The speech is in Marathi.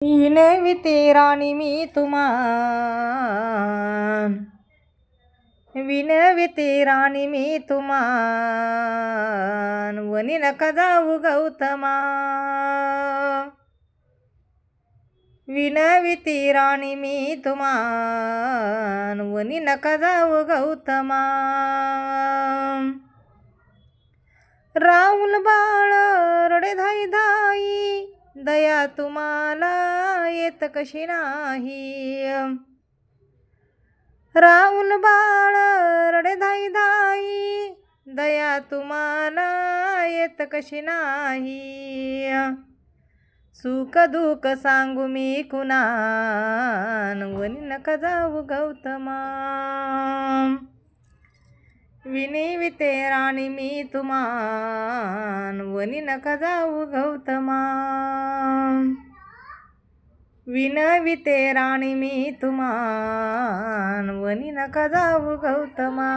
विनविते राणी मी तुमान, विनविते राणी मी तुमान, वनी नका जाऊ गौतमा. विनविते राणी मी तुमान, वनी नका जाऊ गौतमा. राहुल बाळ रडे धाई धाई, दया तुम्हाला येत कशी नाही. राहुल बाळ रडे धाई धाई, दया तुम्हाला येत कशी नाही. सुख दुःख सांगू मी कुणान, वनी नका जाऊ गौतमा. विनविते राणी मी तुमान, वनी नका जाऊ गौतमा. विनविते राणी मी तुमान, वनी नका जाऊ गौतमा.